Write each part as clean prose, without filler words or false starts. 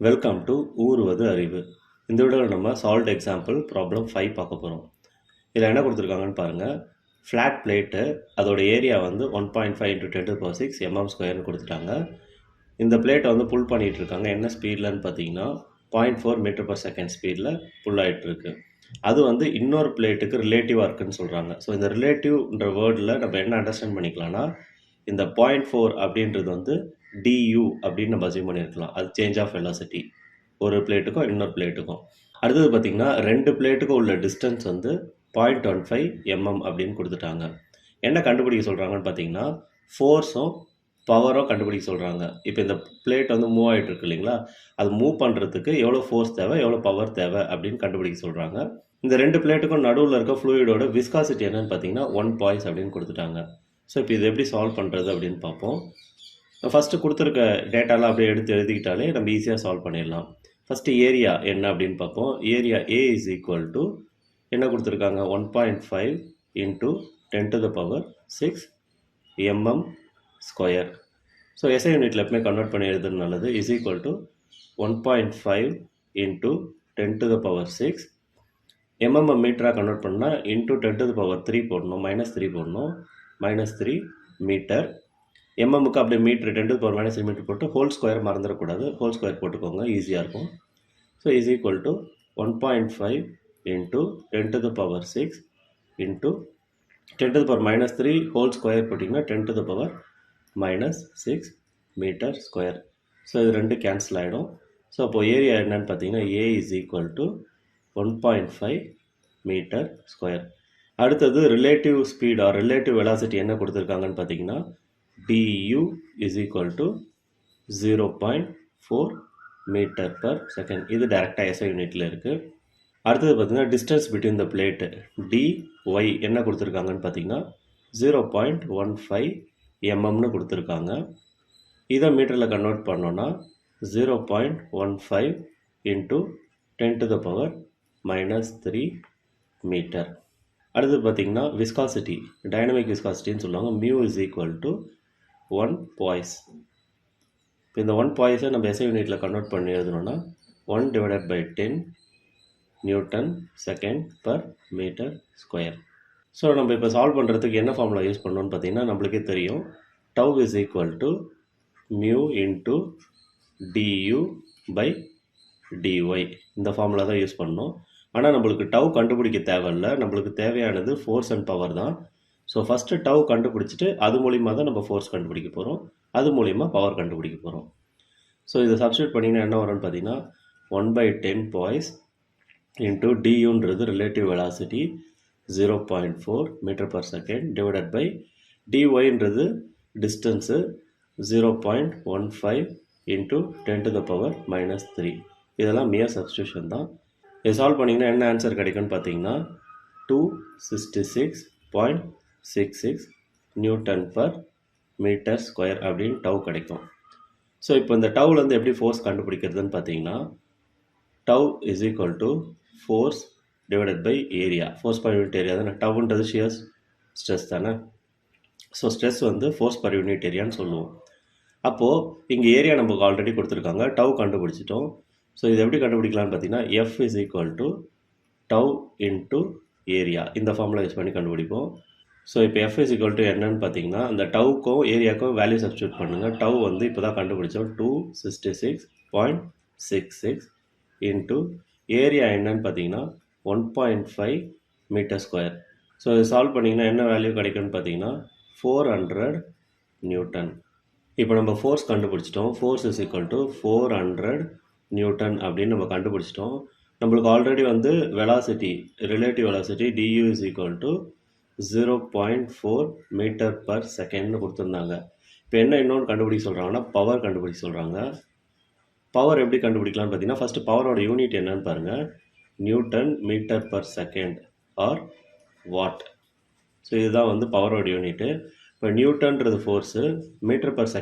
Welcome to ஊருவது அறிவு. இந்த வீடியோவில் நம்ம சால்ட் எக்ஸாம்பிள் ப்ராப்ளம் 5 பார்க்க போகிறோம். இதில் என்ன கொடுத்துருக்காங்கன்னு பாருங்கள். ஃப்ளாட் பிளேட்டு அதோட ஏரியா வந்து 1.5 × 10⁶ mm² கொடுத்துட்டாங்க. இந்த பிளேட்டை வந்து புல் பண்ணிகிட்டு இருக்காங்க. என்ன ஸ்பீட்லன்னு பார்த்தீங்கன்னா 0.4 m/s ஸ்பீடில் புல் ஆகிட்டுருக்கு. அது வந்து இன்னொரு பிளேட்டுக்கு ரிலேட்டிவாக இருக்குன்னு சொல்கிறாங்க. ஸோ இந்த ரிலேட்டிவ்ன்ற வேர்டில் நம்ம என்ன அண்டர்ஸ்டாண்ட் பண்ணிக்கலாம்னா, இந்த 0.4 அப்படின்றது வந்து du அப்படின்னு நம்ம அசியூம் பண்ணியிருக்கலாம். அது சேஞ்ச் ஆஃப் வெலாசிட்டி ஒரு பிளேட்டுக்கும் இன்னொரு பிளேட்டுக்கும். அடுத்தது பார்த்திங்கன்னா 2 பிளேட்டுக்கும் உள்ள டிஸ்டன்ஸ் வந்து 0.15 mm அப்படின்னு கொடுத்துட்டாங்க. என்ன கண்டுபிடிக்க சொல்கிறாங்கன்னு பார்த்தீங்கன்னா, ஃபோர்ஸும் பவரும் கண்டுபிடிக்க சொல்கிறாங்க. இப்போ இந்த பிளேட் வந்து மூவ் ஆகிட்டு இருக்கு இல்லைங்களா, அது மூவ் பண்ணுறதுக்கு எவ்வளோ ஃபோர்ஸ் தேவை, எவ்வளோ பவர் தேவை அப்படின்னு கண்டுபிடிக்க சொல்கிறாங்க. இந்த 2 பிளேட்டுக்கும் நடுவில் இருக்க ஃப்ளூயிடோட விஸ்காசிட்டி என்னன்னு பார்த்தீங்கன்னா 1 poise அப்படின்னு கொடுத்துட்டாங்க. ஸோ இப்போ இது எப்படி சால்வ் பண்ணுறது அப்படின்னு பார்ப்போம். ஃபஸ்ட்டு கொடுத்துருக்க டேட்டாலாம் அப்படியே எடுத்து எழுதிக்கிட்டாலே நம்ம ஈஸியாக சால்வ் பண்ணிடலாம். ஃபஸ்ட்டு ஏரியா என்ன அப்படின்னு பார்ப்போம். Area A is equal to என்ன கொடுத்துருக்காங்க, 1.5 × 10⁶ mm². ஸோ எஸ்ஐ யூனிட்டில் எப்பவுமே கன்வெர்ட் பண்ணி எழுதுறது நல்லது. இஸ் ஈக்குவல் டு 1.5 × 10⁶ mm மீட்டராக கன்வெர்ட் பண்ணால் இன்ட்டு 10⁻³ போடணும், -3 போடணும், -3 மீட்டர். எம்எம்முக்கு அப்படியே மீட்ரு 10⁻³ மீட்டர் போட்டு ஹோல் ஸ்கொயர் மறந்துடக்கூடாது, ஹோல் ஸ்கொயர் போட்டுக்கோங்க, ஈஸியாக இருக்கும். So is equal to 1.5 × 10⁶ × 10⁻³ whole square போட்டிங்கன்னா 10⁻⁻6 மீட்டர்². ஸோ இது ரெண்டு கேன்சல் ஆகிடும். ஸோ அப்போது ஏரியா என்னன்னு பார்த்தீங்கன்னா A is equal to 1.5 metre. அடுத்தது relative speed or relative velocity என்ன கொடுத்துருக்காங்கன்னு பார்த்தீங்கன்னா du is equal to 0.4 m/s. இது டேரெக்டாக எஸ்ஐ யூனிட்டில் இருக்குது. அடுத்தது பார்த்திங்கன்னா distance between the plate dy என்ன கொடுத்துருக்காங்கன்னு பார்த்தீங்கன்னா 0.15 mmன்னு கொடுத்துருக்காங்க. இதை மீட்டரில் கன்வெர்ட் பண்ணோன்னா 0.15 × 10⁻³ மீட்டர். அடுத்து பார்த்திங்கன்னா விஸ்காசிட்டி, டைனமிக் விஸ்காசிட்டின்னு சொல்லுவாங்க. Mu is equal to 1 poise. இப்போ இந்த 1 poise நம்ம எஸ்ஐ யூனிட்டில் கன்வெர்ட் பண்ணி எழுதணும்னா 1/10 Nm/m². ஸோ நம்ம இப்போ சால்வ் பண்ணுறதுக்கு என்ன ஃபார்முலா யூஸ் பண்ணணும்னு பார்த்தீங்கன்னா நம்மளுக்கே தெரியும். Tau is equal to mu into du/dy. இந்த ஃபார்முலா தான் யூஸ் பண்ணணும். ஆனால் நம்மளுக்கு டவ் கண்டுபிடிக்க தேவையில்லை, நம்மளுக்கு தேவையானது ஃபோர்ஸ் அண்ட் பவர் தான். ஸோ ஃபஸ்ட்டு டவ் கண்டுபிடிச்சிட்டு அது மூலிமா தான் நம்ம ஃபோர்ஸ் கண்டுபிடிக்க போகிறோம், அது மூலிமா பவர் கண்டுபிடிக்க போகிறோம். ஸோ இதை சப்ஸ்டியூட் பண்ணிங்கன்னா என்ன வரும்னு பார்த்தீங்கன்னா 1/10 poise இன்ட்டு duன்றது relative velocity 0.4 m/s divided by dyன்றது டிஸ்டன்ஸு 0.15 × 10⁻⁻3. இதெல்லாம் மியர் சப்ஸ்டியூஷன் தான். இதை சால்வ் பண்ணிங்கன்னா என்ன ஆன்சர் கிடைக்கும்னு பார்த்தீங்கன்னா 266.66 Nm/m² அப்படின்னு டவ் கிடைக்கும். ஸோ இப்போ இந்த டவ்லேருந்து எப்படி ஃபோர்ஸ் கண்டுபிடிக்கிறதுன்னு பார்த்தீங்கன்னா tau is equal to force divided by area. Force per unit area தானே, டவ்ன்றது ஷியர் ஸ்ட்ரெஸ் தானே. ஸோ ஸ்ட்ரெஸ் வந்து ஃபோர்ஸ் பர் யூனிட் ஏரியான்னு சொல்லுவோம். அப்போது இங்கே ஏரியா நமக்கு ஆல்ரெடி கொடுத்துருக்காங்க, டவ் கண்டுபிடிச்சிட்டோம். ஸோ இது எப்படி கண்டுபிடிக்கலான்னு பார்த்தீங்கன்னா F is equal to tau into area, இந்த ஃபார்முலா யூஸ் பண்ணி கண்டுபிடிப்போம். ஸோ இப்போ F இஸ் ஈக்குவல் டு என்னன்னு பார்த்தீங்கன்னா அந்த டவுக்கும் ஏரியாவுக்கும் வேல்யூ சப்ஸ்டியூட் பண்ணுங்கள். டவ் வந்து இப்போ தான் கண்டுபிடிச்சோம் 266.66 இன்ட்டு ஏரியா என்னன்னு பார்த்தீங்கன்னா 1.5 m². ஸோ இது சால்வ் பண்ணிங்கன்னா என்ன வேல்யூ கிடைக்கும்னு பார்த்தீங்கன்னா 400 N. இப்போ நம்ம ஃபோர்ஸ் கண்டுபிடிச்சிட்டோம். Force is equal to 400 N அப்படின்னு நம்ம கண்டுபிடிச்சிட்டோம். நம்மளுக்கு ஆல்ரெடி வந்து velocity, relative velocity du is equal to 0.4 m/s கொடுத்துருந்தாங்க. இப்போ என்ன இன்னொன்று கண்டுபிடிக்க சொல்கிறாங்கன்னா பவர் கண்டுபிடிக்க சொல்கிறாங்க. பவர் எப்படி கண்டுபிடிக்கலாம்னு பார்த்தீங்கன்னா ஃபஸ்ட்டு பவரோட யூனிட் என்னன்னு பாருங்கள், Nm/s ஆர் வாட். ஸோ இதுதான் வந்து பவரோட யூனிட்டு. இப்போ நியூட்டன்றது ஃபோர்ஸு, m/s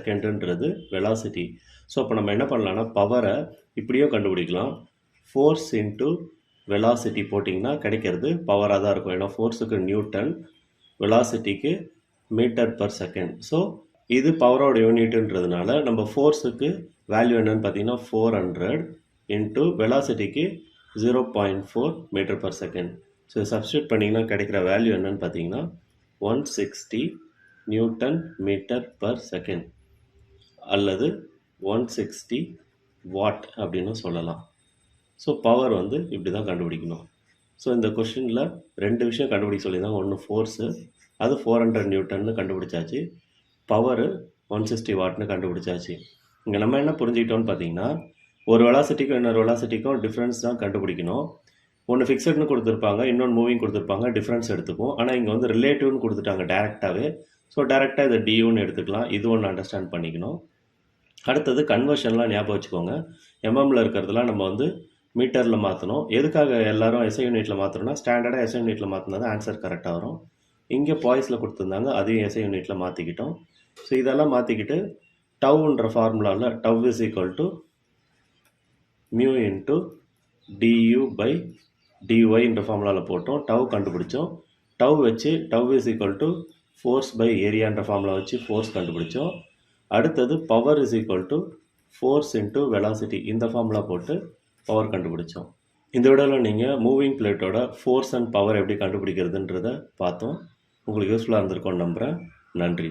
வெலாசிட்டி. ஸோ இப்போ நம்ம என்ன பண்ணலாம்னா பவரை இப்படியும் கண்டுபிடிக்கலாம். ஃபோர்ஸ் இன்ட்டு வெலாசிட்டி போட்டிங்கன்னா கிடைக்கிறது பவராக தான் இருக்கும். ஏன்னா ஃபோர்ஸுக்கு நியூட்டன், வெலாசிட்டிக்கு m/s. ஸோ இது பவரோட யூனிட்டுன்றதுனால நம்ம ஃபோர்ஸுக்கு வேல்யூ என்னன்னு பார்த்தீங்கன்னா 400 இன்ட்டு வெலாசிட்டிக்கு 0.4 metre per second. So substitute பண்ணிங்கன்னா கிடைக்கிற வேல்யூ என்னன்னு பார்த்தீங்கன்னா 160 நியூட்டன் மீட்டர் பர் செகண்ட் அல்லது 160 வாட் அப்படின்னு சொல்லலாம். ஸோ பவர் வந்து இப்படி தான் கண்டுபிடிக்கணும். ஸோ இந்த கொஷினில் 2 விஷயம் கண்டுபிடிக்க சொல்லியிருந்தாங்க. ஒன்று ஃபோர்ஸு, அது 400 நியூட்டன்னு கண்டுபிடிச்சாச்சு. பவரு 160 வாட்னு கண்டுபிடிச்சாச்சு. இங்கே நம்ம என்ன புரிஞ்சுக்கிட்டோம்னு பார்த்தீங்கன்னா, ஒரு வெலாசிட்டிக்கும் இன்னொரு வெலாசிட்டிக்கும் டிஃப்ரென்ஸ் தான் கண்டுபிடிக்கணும். ஒன்று ஃபிக்ஸட்னு கொடுத்துருப்பாங்க, இன்னொன்று மூவிங் கொடுத்துருப்பாங்க, டிஃப்ரென்ஸ் எடுத்துக்கும். ஆனால் இங்கே வந்து ரிலேட்டிவ்னு கொடுத்துட்டாங்க டேரெக்டாகவே. ஸோ டேரெக்டாக இதை டியூன்னு எடுத்துக்கலாம். இது ஒன்று அண்டர்ஸ்டாண்ட் பண்ணிக்கணும். அடுத்தது கன்வர்ஷன்லாம் ஞாபகம் வச்சுக்கோங்க. எம்எம்மில் இருக்கிறதுலாம் நம்ம வந்து மீட்டரில் மாற்றணும். எதுக்காக எல்லாரும் எஸ்ஐ யூனிட்டில் மாற்றணும்னா, ஸ்டாண்டர்டாக எஸ்ஐ யூனிட்டில் மாற்றினா தான் ஆன்சர் கரெக்டாக வரும். இங்கே பாய்ஸில் கொடுத்துருந்தாங்க, அதையும் எஸ்ஐ யூனிட்டில் மாற்றிக்கிட்டோம். ஸோ இதெல்லாம் மாற்றிக்கிட்டு டவுன்ற ஃபார்முலாவில் tau is equal to mu into du by டிஒய்ன்ற ஃபார்முலாவில் போட்டோம். டவ் கண்டுபிடிச்சோம். டவ் வச்சு tau is equal to force by ஏரியான்ற ஃபார்முலா வச்சு ஃபோர்ஸ் கண்டுபிடிச்சோம். அடுத்தது power is equal to force into velocity, இந்த ஃபார்முலா போட்டு பவர் கண்டுபிடிச்சோம். இந்த விடவில் நீங்கள் மூவிங் பிளேட்டோட ஃபோர்ஸ் அண்ட் பவர் எப்படி கண்டுபிடிக்கிறதுன்றதை பார்த்தோம். உங்களுக்கு யூஸ்ஃபுல்லாக இருந்திருக்கும்னு நம்புகிறேன். நன்றி.